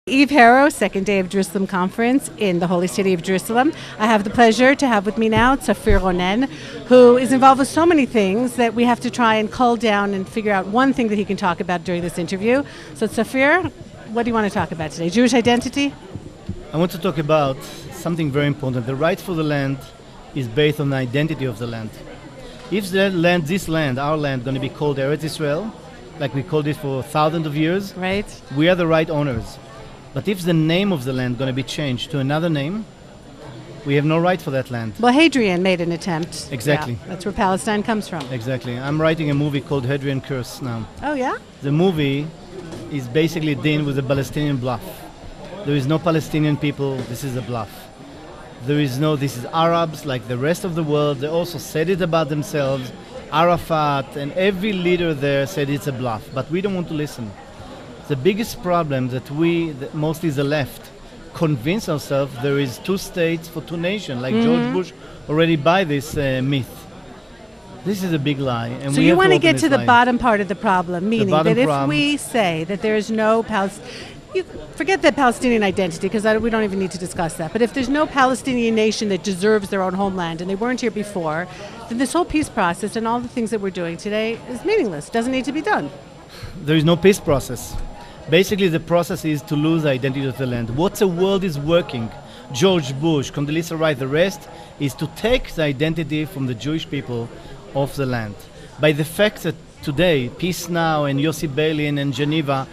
Eve Harrow, second day of Jerusalem Conference in the Holy City of Jerusalem. I have the pleasure to have with me now Tzafrir Ronen, who is involved with so many things that we have to try and cull down and figure out one thing that he can talk about during this interview. So Tzafrir, what do you want to talk about today? Jewish identity? I want to talk about something very important. The right for the land is based on the identity of the land. If the land, this land, our land, going to be called Eretz Israel, like we called it for thousands of years, right? We are the right owners. But if the name of the land going to be changed to another name, we have no right for that land. Well, Hadrian made an attempt. Exactly. Yeah, that's where Palestine comes from. Exactly. I'm writing a movie called Hadrian Curse now. Oh, yeah? The movie is basically dealing with the Palestinian bluff. There is no Palestinian people, this is a bluff. This is Arabs like the rest of the world. They also said it about themselves. Arafat and every leader there said it's a bluff, but we don't want to listen. The biggest problem that mostly the left, convince ourselves there is two states for two nations, like George Bush already buy this myth. This is a big lie. And so you want to get to the bottom part of the problem, meaning that if we say that there is no you forget that Palestinian identity, because we don't even need to discuss that. But if there's no Palestinian nation that deserves their own homeland, and they weren't here before, then this whole peace process and all the things that we're doing today is meaningless. Doesn't need to be done. There is no peace process. Basically, the process is to lose the identity of the land. What the world is working, George Bush, Condoleezza Rice, the rest, is to take the identity from the Jewish people of the land. By the fact that today, Peace Now and Yossi Beilin and Geneva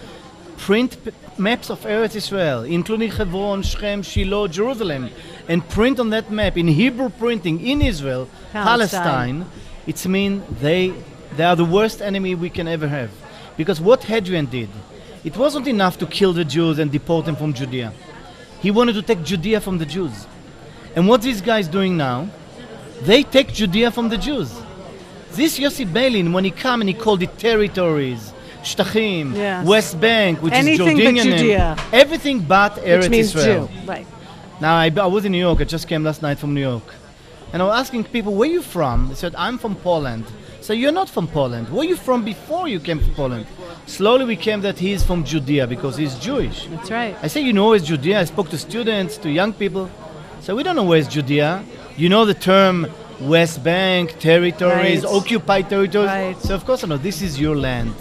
print maps of Eretz Israel, including Hebron, Shechem, Shiloh, Jerusalem, and print on that map in Hebrew printing in Israel, Palestine, it means they are the worst enemy we can ever have. Because what Hadrian did, it wasn't enough to kill the Jews and deport them from Judea. He wanted to take Judea from the Jews. And what these guys doing now, they take Judea from the Jews. This Yossi Beilin, when he came and he called it territories, Shtachim, yes. West Bank, which anything is Jordanian, but Judea. Everything but Eretz which means Israel. Jew. Right. Now I was in New York. I just came last night from New York, and I was asking people, "Where are you from?" They said, "I'm from Poland." So you're not from Poland. Where are you from before you came to Poland? Slowly we came that he's from Judea because he's Jewish. That's right. I say, you know where's Judea? I spoke to students, to young people. So we don't know where's Judea. You know the term West Bank, territories, right. occupied territories. Right. So of course I know this is your land.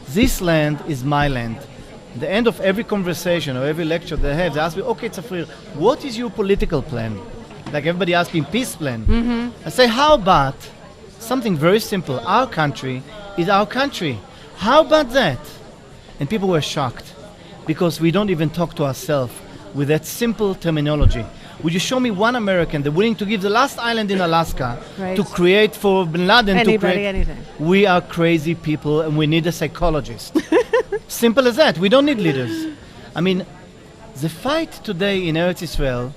This land is my land. At the end of every conversation or every lecture they have, they ask me, okay, Tzafrir, what is your political plan? Like everybody asking peace plan. I say, how about something very simple? Our country is our country. How about that? And people were shocked because we don't even talk to ourselves with that simple terminology. Would you show me one American that's willing to give the last island in Alaska right. to create for Bin Laden Anybody, to create? anything. We are crazy people and we need a psychologist. Simple as that. We don't need leaders. I mean, the fight today in Eretz Israel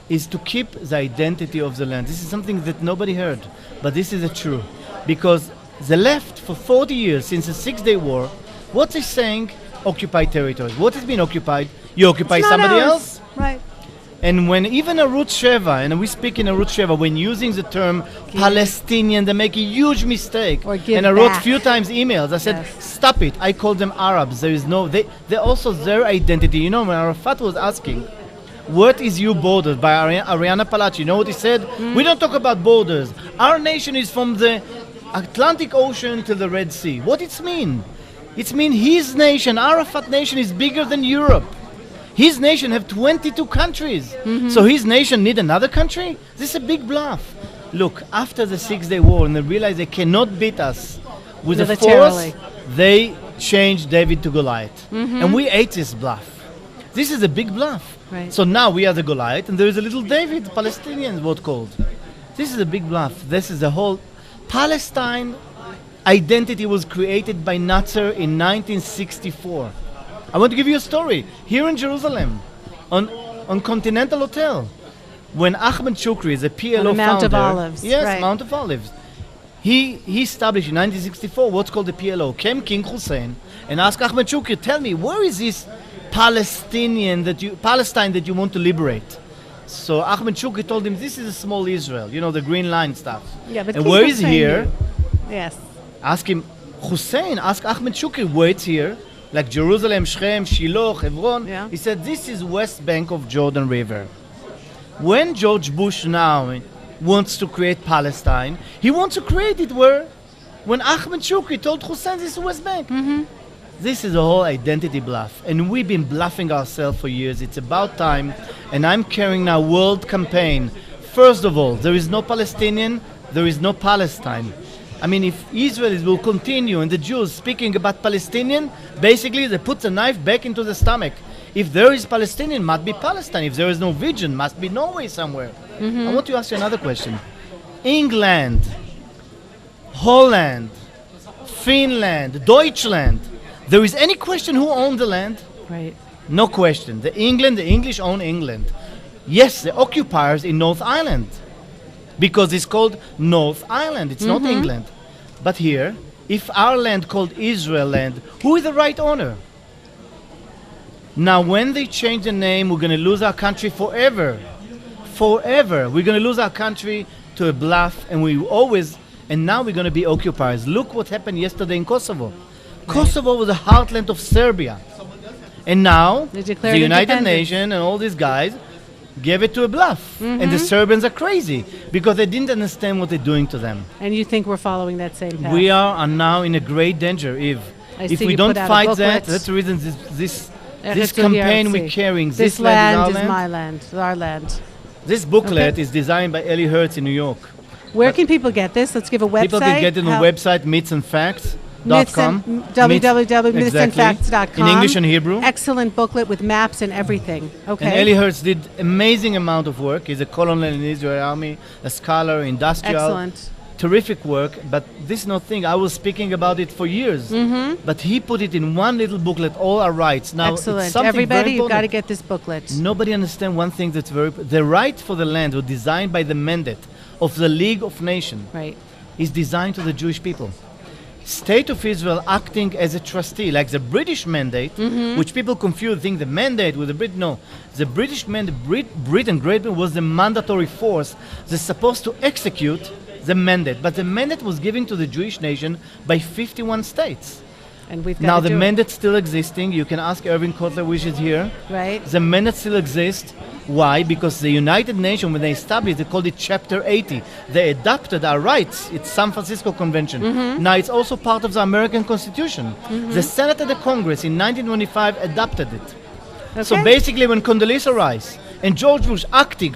is to keep the identity of the land. This is something that nobody heard, but this is the truth. Because the left, for 40 years, since the Six-Day War, what is saying? Occupied territories. What has been occupied? You occupy somebody else? Right. And when even Arutz Sheva, and we speak in Arutz Sheva, when using the term Palestinian, they make a huge mistake. And I wrote a few times emails. I said, stop it. I call them Arabs. There is no, they're also their identity. You know, when Arafat was asking, what is your border by Ariana Palachi? You know what he said? We don't talk about borders. Our nation is from the Atlantic Ocean to the Red Sea. What it mean? It means his nation, Arafat nation, is bigger than Europe. His nation have 22 countries. So his nation need another country? This is a big bluff. Look, after the Six-Day War, and they realized they cannot beat us with a force, they changed David to Goliath. And we ate this bluff. This is a big bluff. Right. So now we are the Goliath, and there is a little David, Palestinians, what called. This is a big bluff. This is the whole Palestine identity was created by Nasser in 1964. I want to give you a story. Here in Jerusalem, on Continental Hotel, when Ahmed Shukri, the PLO founder, Mount of Olives. Yes, right. Mount of Olives. He established in 1964 what's called the PLO. Came King Hussein and asked Ahmed Shukri, tell me, where is this Palestine that you want to liberate? So Ahmed Shukri told him, this is a small Israel, you know, the green line stuff. Yeah, but and King where is Hussein here? Yes. Ask him, Hussein, ask Ahmed Shukri, where it's here. like Jerusalem, Shechem, Shiloh, Hebron. Yeah. He said, this is west bank of Jordan River. When George Bush now wants to create Palestine, he wants to create it when Ahmed Shukri told Hussein this is West Bank. This is a whole identity bluff, and we've been bluffing ourselves for years. It's about time, and I'm carrying now world campaign. First of all, there is no Palestinian, there is no Palestine. I mean, if Israelis will continue and the Jews speaking about Palestinian, basically they put the knife back into the stomach. If there is Palestinian, must be Palestine. If there is Norwegian, must be Norway somewhere. I want to ask you another question. England, Holland, Finland, Deutschland, there is any question who owned the land? Right. No question. The English own England. Yes, the occupiers in North Ireland, because it's called North Ireland. It's not England. But here, if our land called Israel land, who is the right owner? Now, when they change the name, we're going to lose our country forever. Forever. We're going to lose our country to a bluff, and now we're going to be occupiers. Look what happened yesterday in Kosovo. Kosovo was the heartland of Serbia. And now, the United Nations and all these guys gave it to a bluff. And the Serbians are crazy because they didn't understand what they're doing to them. And you think we're following that same path? We are now in a great danger. If we don't fight that's the reason this campaign we're carrying. This land is my land, our land. This booklet is designed by Eli Hertz in New York. Where can people get this? Let's give a website. People can get it on the website mythsandfacts.com. www.mythsandfacts.com. In English and Hebrew. Excellent booklet with maps and everything. Okay. And Eli Hertz did amazing amount of work. He's a colonel in the Israeli army, a scholar, industrial. Excellent. Terrific work, but this is not thing. I was speaking about it for years, but he put it in one little booklet, all our rights. Now, excellent. It's something Everybody, very you've got to get this booklet. Nobody understands one thing that's the right for the land was designed by the mandate of the League of Nations. Right. Is designed to the Jewish people. State of Israel acting as a trustee, like the British mandate, which people confuse, think the mandate with the Brit. No, the British mandate, Britain, Great Britain was the mandatory force that's supposed to execute the mandate. But the mandate was given to the Jewish nation by 51 states. And we've got now to the mandate still existing. You can ask Erwin Kotler, which is here. Right. The mandate still exists. Why? Because the United Nations, when they established, they called it Chapter 80. They adopted our rights. It's San Francisco Convention. Now it's also part of the American Constitution. The Senate and the Congress in 1925 adopted it. Okay. So basically, when Condoleezza Rice and George Bush acting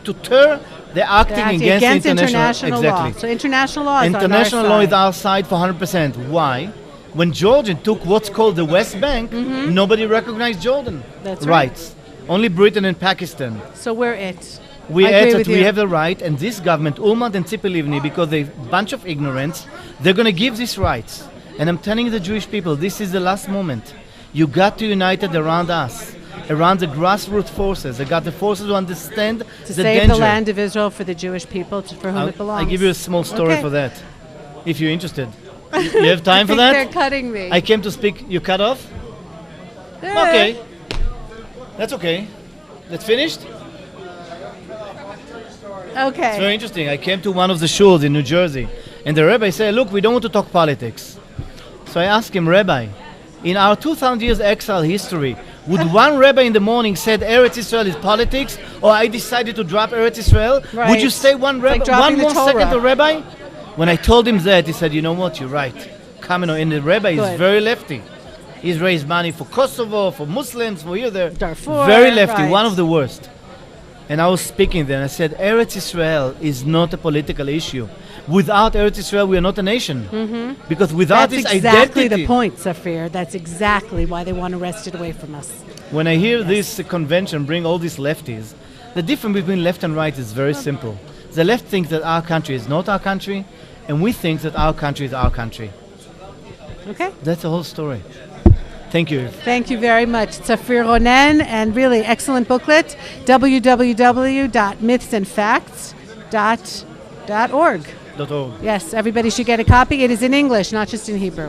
they're acting against international law. So international law is international law is our side for 100%. Why? When Jordan took what's called the West Bank, nobody recognized Jordan. That's rights. Only Britain and Pakistan. So we're it. We have the right, and this government, Ulmad and Tzipi Livni, because they're a bunch of ignorance, they're going to give these rights. And I'm telling the Jewish people, this is the last moment. You got to unite around us, around the grassroots forces. They got the forces who understand to the save danger. the land of Israel for the Jewish people, for whom it belongs. I'll give you a small story for that, if you're interested. You have time for that? They're cutting me. I came to speak. You cut off? Okay. That's okay. That's finished? Okay. It's very interesting. I came to one of the shuls in New Jersey, and the rabbi said, look, we don't want to talk politics. So I asked him, Rabbi, in our 2,000 years exile history, would one rabbi in the morning said Eretz Israel is politics, or I decided to drop Eretz Israel? Right. Would you say one more second to rabbi? When I told him that, he said, you know what, you're right. Kameno, and the rabbi is very lefty. He's raised money for Kosovo, for Muslims, for here, there. Darfur. Very lefty, one of the worst. And I was speaking there, and I said, Eretz Israel is not a political issue. Without Eretz Israel, we are not a nation. Because without this identity... That's exactly the point, Tzafrir. That's exactly why they want to wrest it away from us. When I hear this convention bring all these lefties, the difference between left and right is very simple. The left thinks that our country is not our country, and we think that our country is our country. Okay. That's the whole story. Thank you. Thank you very much. Tzafrir Ronen, and really excellent booklet, www.mythsandfacts.org. .org. Yes, everybody should get a copy. It is in English, not just in Hebrew.